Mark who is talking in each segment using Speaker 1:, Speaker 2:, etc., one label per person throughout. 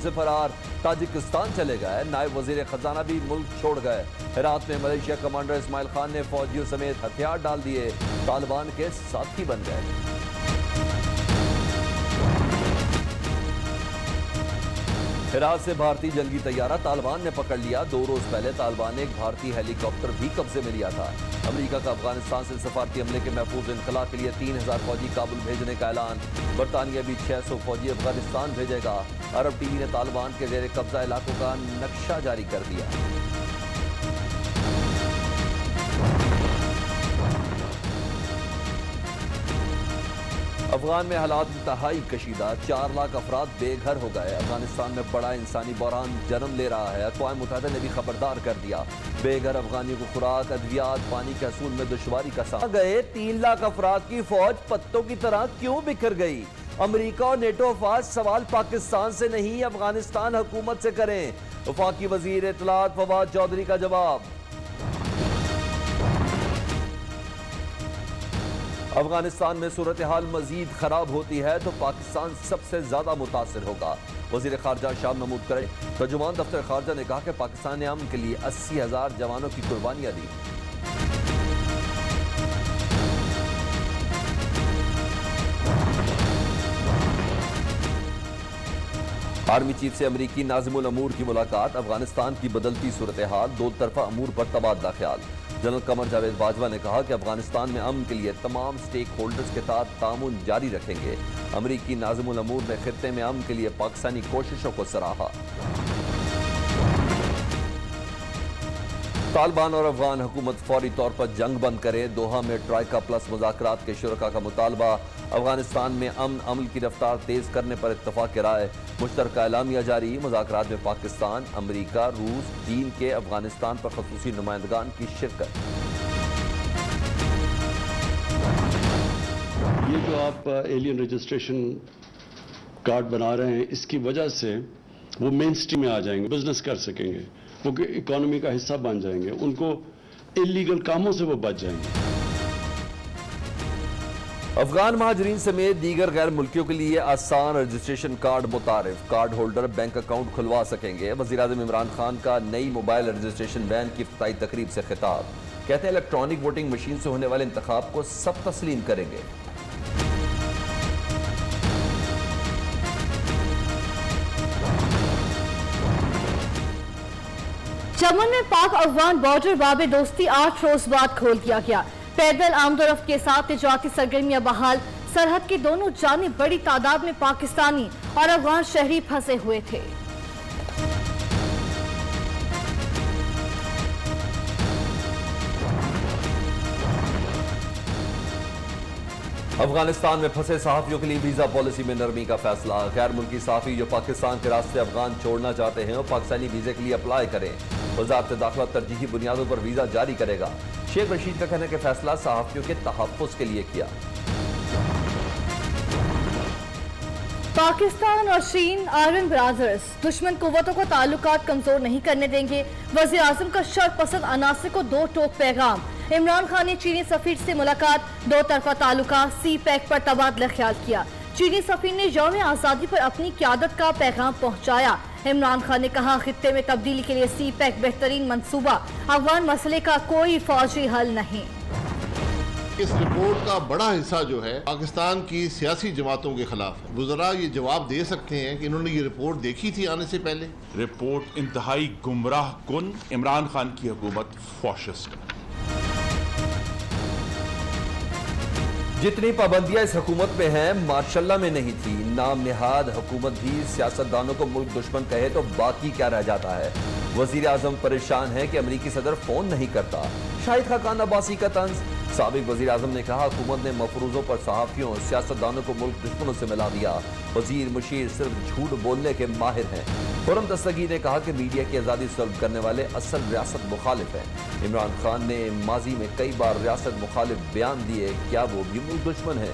Speaker 1: अफगानिस्तान से फरार, ताजिकिस्तान चले गए। नायब वजीर खजाना भी मुल्क छोड़ गए। हेरात में मलेशिया कमांडर इस्माइल खान ने फौजियों समेत हथियार डाल दिए, तालिबान के साथी बन गए। हेरात से भारतीय जंगी तैयारा तालिबान ने पकड़ लिया। 2 रोज पहले तालिबान ने एक भारतीय हेलीकॉप्टर भी कब्जे में लिया था। अमेरिका का अफगानिस्तान से सफारती हमले के महफूज इनखला के लिए 3000 फौजी काबुल भेजने का ऐलान। बरतानिया भी 600 फौजी अफगानिस्तान भेजेगा। अरब टीवी ने तालिबान के जेर कब्जा इलाकों का नक्शा जारी कर दिया। अफगान में हालात इंतहाई कशीदा, 4 लाख अफराद बेघर हो गए। अफगानिस्तान में बड़ा इंसानी बहरान जन्म ले रहा है। अक़वाम मुत्तहिदा ने भी खबरदार कर दिया। बेघर अफगानियों को खुराक, अद्वियात, पानी के हसूल में दुश्वारी का सामना गए। 3 लाख अफराद की फौज पत्तों की तरह क्यों बिखर गई? अमेरिका और नेटो अफवाज सवाल पाकिस्तान से नहीं, अफगानिस्तान हुकूमत से करें। वफाकी वजीर इत्तलात फवाद चौधरी का जवाब। अफगानिस्तान में सूरत हाल मजीद खराब होती है तो पाकिस्तान सबसे ज्यादा मुतासिर होगा। वजीर खारजा शाह महमूद करे तर्जुमान दफ्तर खारजा ने कहा कि पाकिस्तान ने अमन के लिए 80,000 जवानों की कुर्बानियां दी। आर्मी चीफ से अमरीकी नाज़िमुल अमूर की मुलाकात। अफगानिस्तान की बदलती सूरत हाल, 2 तरफा अमूर पर तबादला ख्याल। जनरल कमर जावेद बाजवा ने कहा कि अफगानिस्तान में अमन के लिए तमाम स्टेक होल्डर्स के साथ तामुन जारी रखेंगे। अमरीकी नाज़िमुल अमूर ने खित्ते में अमन के लिए पाकिस्तानी कोशिशों को सराहा। तालिबान और अफगान हुकूमत फौरी तौर पर जंग बंद करे। दोहा में ट्राइका प्लस मुज़ाकरात के शुरका का मुतालबा। अफगानिस्तान में अमन अमल की रफ्तार तेज करने पर इत्तफाक राय। मुश्तरका एलामिया जारी। मुज़ाकरात में पाकिस्तान, अमरीका, रूस, चीन के अफगानिस्तान पर ख़ुसूसी नुमाइंदगान की शिरकत।
Speaker 2: ये जो आप एलियन रजिस्ट्रेशन कार्ड बना रहे हैं, इसकी वजह से वो मेन स्ट्रीम में आ जाएंगे, बिजनेस कर सकेंगे, वो इकोनॉमी का हिस्सा बन जाएंगे, उनको इलीगल कामों से वो बच जाएंगे।
Speaker 1: अफगान महाजरीन समेत दीगर गैर मुल्कियों के लिए आसान रजिस्ट्रेशन कार्ड मुतारिफ। कार्ड होल्डर बैंक अकाउंट खुलवा सकेंगे। वज़ीर आज़म इमरान खान का नई मोबाइल रजिस्ट्रेशन वैन की इफ्तिताई तकरीब से खिताब। कहते हैं इलेक्ट्रॉनिक वोटिंग मशीन से होने वाले इंतखाब को सब तस्लीम करेंगे।
Speaker 3: चमन में पाक अफगान बॉर्डर बाबे दोस्ती 8 रोज बाद खोल दिया गया। पैदल आमदोरफ्त के साथ तिजारती सरगर्मियां बहाल। सरहद की दोनों जानिब बड़ी तादाद में पाकिस्तानी और अफगान शहरी फंसे हुए थे।
Speaker 1: अफगानिस्तान में फंसे सहाफियों के लिए वीजा पॉलिसी में नरमी का फैसला। गैर मुल्की सहाफी जो पाकिस्तान के रास्ते अफगान छोड़ना चाहते हैं और पाकिस्तानी वीजे के लिए अप्लाई करें। वजारत दाखिला तरजीही बुनियादों पर वीजा जारी करेगा। शेख रशीद का कहना है कि फैसला सहाफियों के तहफ़्फ़ुज़ के लिए किया।
Speaker 3: पाकिस्तान और चीन आयरन ब्रादर्स दुश्मन कुव्वतों को ताल्लुकात कमजोर नहीं करने देंगे। वज़ीर आज़म का शर्त पसंद अनासिर को 2 टोक पैगाम। इमरान खान ने चीनी सफीर से मुलाकात। 2 तरफा ताल्लुका सी पैक पर तबादला ख्याल किया। चीनी सफीर ने यौम आज़ादी पर अपनी क़यादत का पैगाम पहुँचाया। इमरान खान ने कहा खित्ते में तब्दीली के लिए सी पैक बेहतरीन मंसूबा। अफगान मसले का कोई फौजी हल नहीं।
Speaker 4: इस रिपोर्ट का बड़ा हिस्सा जो है पाकिस्तान की सियासी जमातों के खिलाफ है। वज़रा ये जवाब दे सकते हैं कि इन्होंने ये रिपोर्ट देखी थी आने से पहले।
Speaker 5: रिपोर्ट इंतहाई गुमराह कुन। इमरान खान की हुकूमत फॉशिस्ट है।
Speaker 1: जितनी पाबंदियां इस हुकूमत में हैं मार्शल्ला में नहीं थी। नाम निहाद हुकूमत भी सियासतदानों को मुल्क दुश्मन कहे तो बाकी क्या रह जाता है। वजीर आजम परेशान है कि अमरीकी सदर फोन नहीं करता। शाहिद खाकान अब्बासी का तंज। साबिक वजीर आजम ने कहा हुकूमत ने मफरूजों पर सहाफियों और सियासतदानों को मुल्क दुश्मनों से मिला दिया। वजीर मुशीर सिर्फ झूठ बोलने के माहिर हैं। खुर्रम दस्तगी ने कहा कि मीडिया की आज़ादी सल्ब करने वाले असल रियासत मुखालिफ हैं। इमरान खान ने माजी में कई बार रियासत मुखालिफ बयान दिए, क्या वो भी मुल्क दुश्मन है?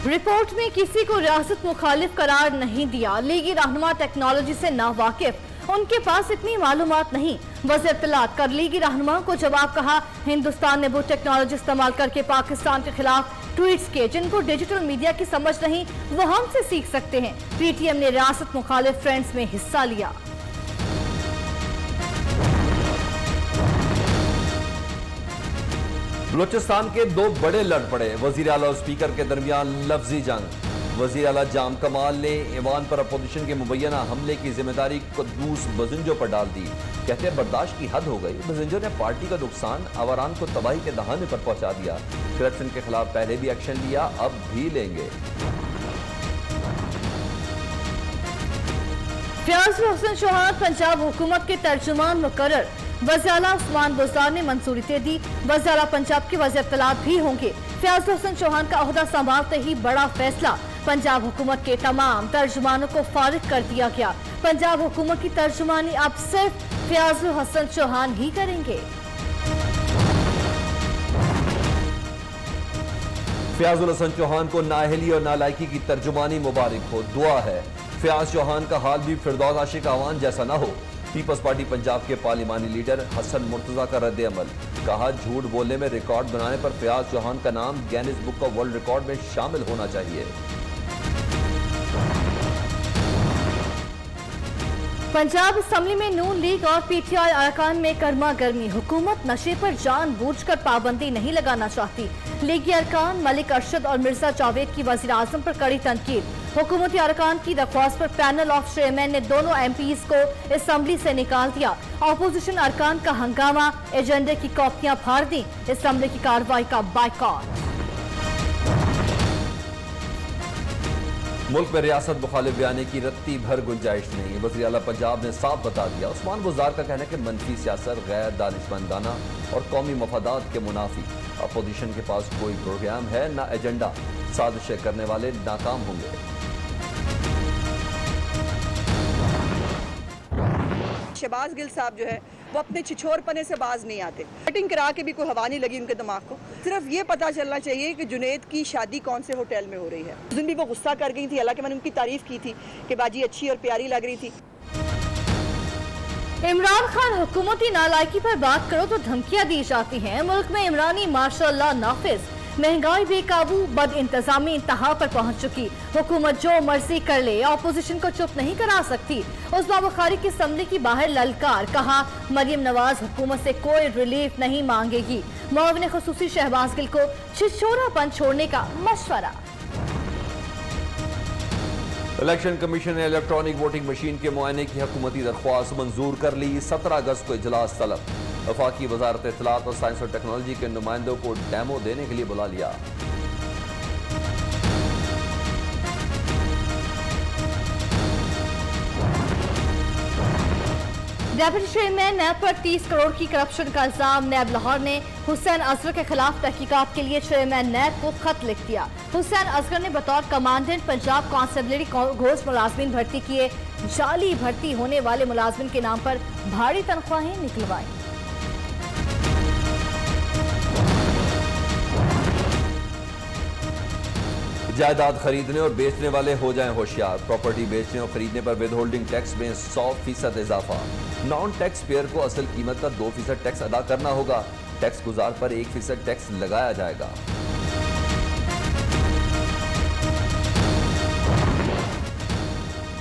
Speaker 3: रिपोर्ट में किसी को रियासत मुखालिफ करार नहीं दिया। लीगी रहनुमा टेक्नोलॉजी से नावाकिफ, उनके पास इतनी मालूमात नहीं। वज़ीर इत्तलात कर लीगी रहनुमा को जवाब कहा हिंदुस्तान ने वो टेक्नोलॉजी इस्तेमाल करके पाकिस्तान के खिलाफ ट्वीट्स किए जिनको डिजिटल मीडिया की समझ नहीं वो हमसे सीख सकते हैं। पीटीएम ने रियासत मुखालिफ फ्रेंड्स में हिस्सा लिया।
Speaker 1: बलूचिस्तान के दो बड़े लड़ पड़े, वजीर आला और स्पीकर के दरमियान लफ्जी जंग। वजीर आला जाम कमाल ने ईवान पर अपोजिशन के मुबैना हमले की जिम्मेदारी कुद्दूस बजिंजो पर डाल दी। कहते हैं बर्दाश्त की हद हो गई। बजिंजो ने पार्टी का नुकसान आवारान को तबाही के दहाने पर पहुंचा दिया। करप्शन के खिलाफ पहले भी एक्शन लिया, अब भी लेंगे।
Speaker 3: फयाजुल हसन चौहान पंजाब हुकूमत के तर्जुमान मुकर्रर। वज़ीर आला उस्मान बुज़दार ने मंजूरी दे दी। वज़ीर आला पंजाब के वज़ीर इत्तलात भी होंगे। फयाजुल हसन चौहान का ओहदा संभालते ही बड़ा फैसला, पंजाब हुकूमत के तमाम तर्जुमानों को फारिग कर दिया गया। पंजाब हुकूमत की तर्जुमानी अब सिर्फ फयाजुल हसन चौहान ही करेंगे।
Speaker 1: फयाजुल हसन चौहान को नाअहली और नालायकी की तर्जुमानी मुबारक हो, दुआ है फयाज चौहान का हाल भी फिरदौस आशिक आवान जैसा ना हो। पीपल्स पार्टी पंजाब के पार्लिमानी लीडर हसन मुर्तजा का रद्द अमल, कहा झूठ बोलने में रिकॉर्ड बनाने पर फयाज चौहान का नाम Guinness book of world record में शामिल होना चाहिए।
Speaker 3: पंजाब असम्बली में नून लीग और पीटीआई अरकान में गर्मा गर्मी। हुकूमत नशे पर जानबूझकर पाबंदी नहीं लगाना चाहती। लीगी अरकान मलिक अरशद और मिर्जा जावेद की वजीर आजम पर कड़ी तनकीद। हुकूमती अरकान की दरख्वास्त पर पैनल ऑफ चेयरमैन ने दोनों एमपीज को असम्बली से निकाल दिया। अपोजिशन अरकान का हंगामा, एजेंडे की कॉपियां फाड़ दी। असम्बली की कार्रवाई का बायकॉट।
Speaker 1: मुल्क में रियासत मुखालिफ बयानी की रत्ती भर गुंजाइश नहीं। वज़ीर आला पंजाब ने साफ बता दिया। उस्मान बुज़दार का कहना है कि मनफी सियासत गैर दानिशमंदाना और कौमी मफादात के मुनाफी। अपोजिशन के पास कोई प्रोग्राम है ना एजेंडा। साजिशें करने वाले नाकाम होंगे।
Speaker 6: शहबाज गिल साहब जो है वो अपने छिछोरपने से बाज नहीं आते। कटिंग करा के भी कोई हवा नहीं लगी उनके दिमाग को। सिर्फ ये पता चलना चाहिए कि जुनैद की शादी कौन से होटल में हो रही है। उस दिन भी वो गुस्सा कर गई थी, हालांकि मैंने उनकी तारीफ की थी कि बाजी अच्छी और प्यारी लग रही थी।
Speaker 3: इमरान खान हुकूमती नालायकी पर बात करो तो धमकियां दी जाती हैं। मुल्क में इमरानी मार्शल नाफिज। महंगाई बेकाबू, बद इंतजामी इंतहा पर पहुंच चुकी। हुकूमत जो मर्जी कर ले, अपोजिशन को चुप नहीं करा सकती। उस्मा बुखारी की असम्बली की बाहर ललकार, कहा मरियम नवाज हुकूमत से कोई रिलीफ नहीं मांगेगी। मुआविन खुसूसी शहबाज गिल को छिछोरापन छोड़ने का मशवरा।
Speaker 1: इलेक्शन कमीशन ने इलेक्ट्रॉनिक वोटिंग मशीन के मुआयने की हुकूमती दरख्वास्त मंजूर कर ली। 17 अगस्त को इजलास तलब। वफाकी वजारत इत्तलात और साइंस और टेक्नोलॉजी के नुमाइंदों को डेमो देने के लिए बुला लिया।
Speaker 3: डेप्यूटी चेयरमैन नैब पर 30 करोड़ की करप्शन का इल्जाम। नैब लाहौर ने हुसैन असगर के खिलाफ तहकीकात के लिए चेयरमैन नैब को खत लिख दिया। हुसैन असगर ने बतौर कमांडेंट पंजाब कांस्टेबलरी घोष मुलाजमीन भर्ती किए। जाली भर्ती होने वाले मुलाजमीन के नाम पर भारी तनख्वाहें निकलवाई।
Speaker 1: जायदाद खरीदने और बेचने वाले हो जाएं होशियार। प्रॉपर्टी बेचने और खरीदने पर विद होल्डिंग टैक्स में 100% इजाफा। नॉन टैक्स पेयर को असल कीमत का 2% टैक्स अदा करना होगा। टैक्स गुजार पर 1% टैक्स लगाया जाएगा।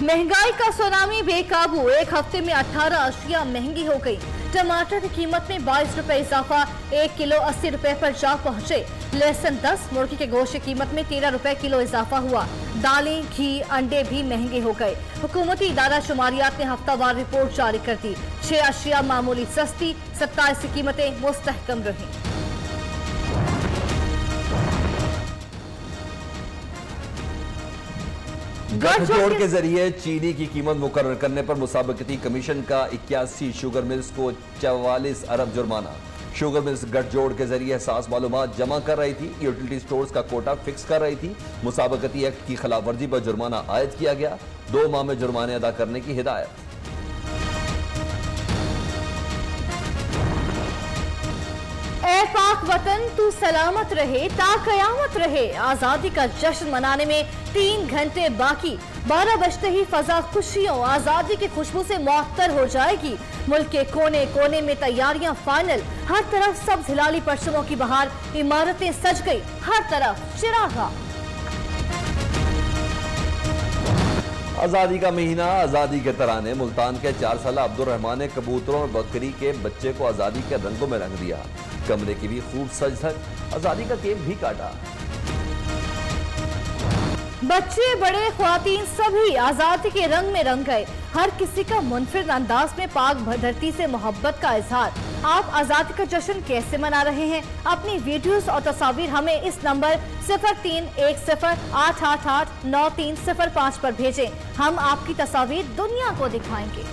Speaker 3: महंगाई का सुनामी बेकाबू। एक हफ्ते में 18 अशिया महंगी हो गई। टमाटर की कीमत में 22 रुपए इजाफा। 1 किलो 80 रुपए पर जा पहुंचे। लहसुन 10, मुर्गी के गोश्त की कीमत में 13 रुपए किलो इजाफा हुआ। दालें, घी, अंडे भी महंगे हो गए। हुकूमती इदारा शुमारियात ने हफ्तावार रिपोर्ट जारी कर दी। 6 अशिया मामूली सस्ती, 27 की कीमतें मुस्तहकम रही।
Speaker 1: गठजोड़ के जरिए चीनी की कीमत मुकर्रर करने पर मुसाबकती कमीशन का 81 शुगर मिल्स को 44 अरब जुर्माना। शुगर मिल्स गठजोड़ के जरिए हसास मालूमात जमा कर रही थी, यूटिलिटी स्टोर्स का कोटा फिक्स कर रही थी। मुसाबकती एक्ट की खिलाफ वर्जी पर जुर्माना आयद किया गया। 2 माह में जुर्माने अदा करने की हिदायत।
Speaker 3: ऐ पाक वतन तू सलामत रहे ता कयामत रहे। आजादी का जश्न मनाने में 3 घंटे बाकी। 12 बजते ही फजा खुशियों आजादी की खुशबू से मुअत्तर हो जाएगी। मुल्क के कोने कोने में तैयारियां फाइनल, हर तरफ सब्ज हिलाली परचमों की बहार, इमारतें सज गई, हर तरफ चिरागा।
Speaker 1: आजादी का महीना, आजादी के तराने। मुल्तान के 4 साल अब्दुल रहमान ने कबूतरों और बकरी के बच्चे को आजादी के रंगों में रंग दिया। कमरे की भी खूब सज धज, आजादी का केक भी काटा।
Speaker 3: बच्चे बड़े ख्वातीन सभी आजादी के रंग में रंग गए। हर किसी का मुनफरिद अंदाज में पाक धरती से मोहब्बत का इजहार। आप आजादी का जश्न कैसे मना रहे हैं? अपनी वीडियोस और तस्वीर हमें इस नंबर 031088893005 पर भेजें। हम आपकी तस्वीर दुनिया को दिखाएंगे।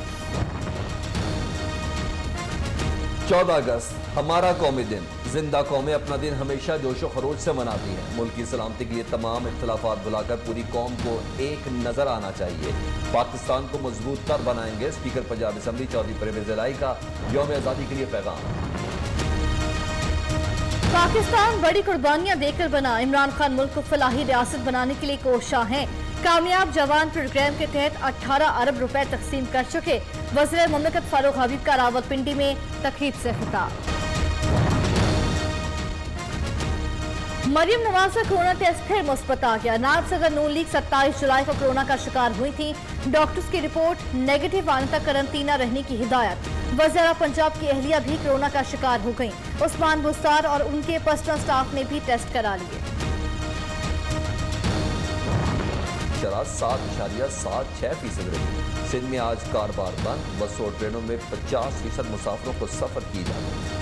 Speaker 1: 14 अगस्त हमारा कौमी दिन। जिंदा कौमें अपना दिन हमेशा जोशो खरोश से मनाती हैं। मुल्क की सलामती के लिए तमाम इख्तलाफात बुलाकर पूरी कौम को एक नजर आना चाहिए। पाकिस्तान को मजबूत तर बनाएंगे। स्पीकर पंजाब असम्बली चौधरी परवेज इलाही का यौम आज़ादी के लिए पैगाम।
Speaker 3: पाकिस्तान बड़ी कुर्बानियां देकर बना। इमरान खान मुल्क को फलाही रियासत बनाने के लिए कोशां हैं। कामयाब जवान प्रोग्राम के तहत 18 अरब रुपए तकसीम कर चुके। वज़ीर मुमलिकत फारूक हबीब का रावलपिंडी में तकरीब से खिताब। मरियम नवाज का कोरोना टेस्ट फिर मुस्बत आ गया। नायब सदर नून लीग 27 जुलाई को कोरोना का शिकार हुई थी। डॉक्टर्स की रिपोर्ट नेगेटिव आने तक करंटीना रहने की हिदायत। वज़ीर पंजाब की अहलिया भी कोरोना का शिकार हो गयी। उस्मान बुस्तार और उनके पर्सनल स्टाफ ने भी टेस्ट करा लिए।
Speaker 1: शराब 7.76% रही। सिंध में आज कारोबार बंद। बसों और ट्रेनों में 50% मुसाफिरों को सफर की इजाजत।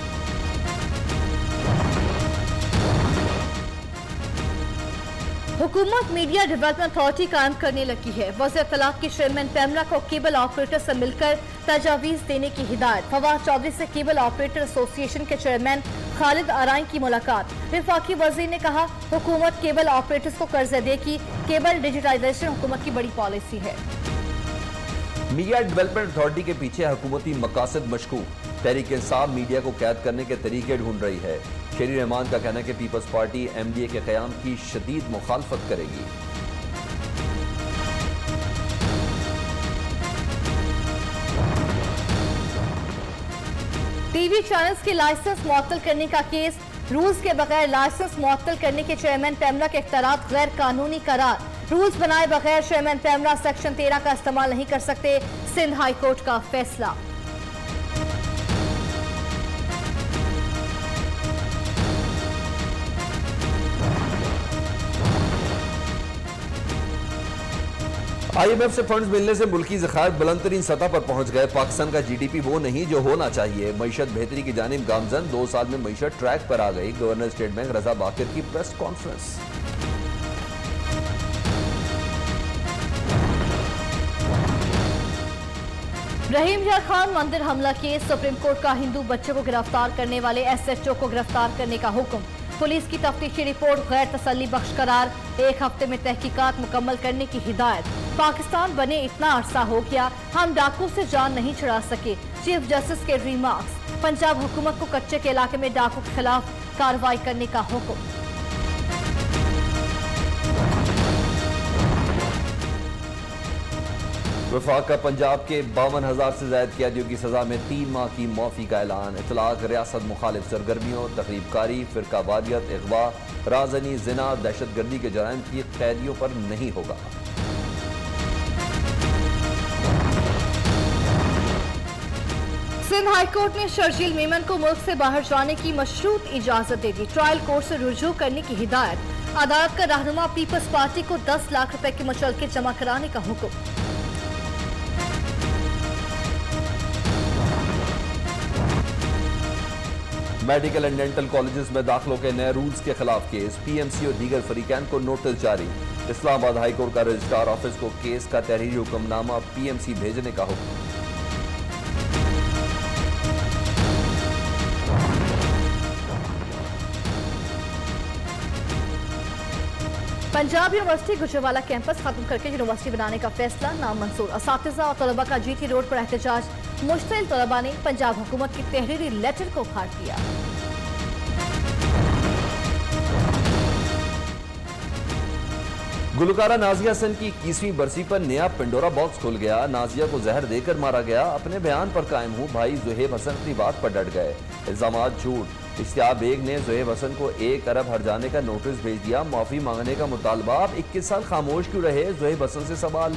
Speaker 3: हुकूमत मीडिया डेवलपमेंट अथॉरिटी कायम करने लगी है। वज़ीर तलाक की चेयरमैन पैमला को केबल ऑपरेटर से मिलकर तजावीज देने की हिदायत। फवाद चौधरी से केबल ऑपरेटर एसोसिएशन के चेयरमैन खालिद आराइन की मुलाकात। वफाकी वज़ीर ने कहा, हुकूमत केबल ऑपरेटर्स को कर्जे देगी। केबल डिजिटाइजेशन हुकूमत की बड़ी पॉलिसी है।
Speaker 1: मीडिया डेवलपमेंट अथॉरिटी के पीछे हुकूमती मकासद मशकूक। तहरीक इंसाफ मीडिया को कैद करने के तरीके ढूंढ रही है। शेरी रहमान का कहना है कि पीपल्स पार्टी MDA के क़याम की शदीद मुखालफत करेगी।
Speaker 3: टीवी चैनल्स के लाइसेंस मुअत्तल करने का केस। रूल्स के बगैर लाइसेंस मुअत्तल करने के चेयरमैन पैमला के इख्तियारात गैर कानूनी करार। रूल्स बनाए बगैर चेयरमैन पैमला सेक्शन 13 का इस्तेमाल नहीं कर सकते। सिंध हाई कोर्ट का फैसला।
Speaker 1: IMF से फंड्स मिलने से मुल्की ज़खायर बुलंदतरीन सतह पर पहुंच गए। पाकिस्तान का GDP वो नहीं जो होना चाहिए। मईशत बेहतरी की जानिब गामजन। 2 साल में मईशत ट्रैक पर आ गई। गवर्नर स्टेट बैंक रजा बाकिर की प्रेस कॉन्फ्रेंस।
Speaker 3: रहीम यार खान मंदिर हमला केस। सुप्रीम कोर्ट का हिंदू बच्चे को गिरफ्तार करने वाले SHO को गिरफ्तार करने का हुक्म। पुलिस की तफ्तीशी रिपोर्ट गैर तसल्ली बख्श करार। 1 हफ्ते में तहकीकात मुकम्मल करने की हिदायत। पाकिस्तान बने इतना अरसा हो गया, हम डाकू से जान नहीं छुड़ा सके। चीफ जस्टिस के रिमार्क्स। पंजाब हुकूमत को कच्चे के इलाके में डाकू के खिलाफ कार्रवाई करने का हुक्म।
Speaker 1: वफाक का पंजाब के 52,000 से ज्यादा कैदियों की सजा में 3 माह की माफी का ऐलान। इतलाक रियासत मुखालिफ सरगर्मियों, तकरीबकारी, फिरकावादियत, अगवा, राजनी, जिना, दहशतगर्दी के जराइम की कैदियों पर नहीं होगा।
Speaker 3: सिंध हाईकोर्ट ने शर्जील मेमन को मुल्क से बाहर जाने की मशरूत इजाजत दे दी। ट्रायल कोर्ट से रुजू करने की हिदायत। अदालत का रहनुमा पीपल्स पार्टी को 10 लाख रुपए के मुचलके जमा कराने का हुक्म।
Speaker 1: मेडिकल एंड डेंटल कॉलेजेस में दाखिलों के नए रूल्स के खिलाफ केस। PMC और दीगर फरीकैन को नोटिस जारी। इस्लामाबाद हाईकोर्ट का रजिस्ट्रार ऑफिस को केस का तहरीरी हुक्मनामा PMC भेजने का हुक्म।
Speaker 3: पंजाब यूनिवर्सिटी गुजरावाला कैंपस खत्म करके यूनिवर्सिटी बनाने का फैसला नामंजूर। असातिज़ा और तलबा का GT रोड पर एहतजाज। मुश्तिल तलबा ने पंजाब हुकूमत की तहरीरी लेटर को फाड़ दिया।
Speaker 1: गुलकारा नाजिया हसन की 21वीं बरसी पर नया पिंडोरा बॉक्स खुल गया। नाजिया को जहर देकर मारा गया। अपने बयान पर कायम हूँ, भाई ज़ुहैब हसन अपनी बात पर डट गए। इल्जामात झूठ। इश्तियाक बेग ने ज़ुहैब हसन को 1 अरब हर्जाने का नोटिस भेज दिया। माफी मांगने का मुतालबा। अब 21 साल खामोश क्यों रहे? ज़ुहैब हसन से सवाल।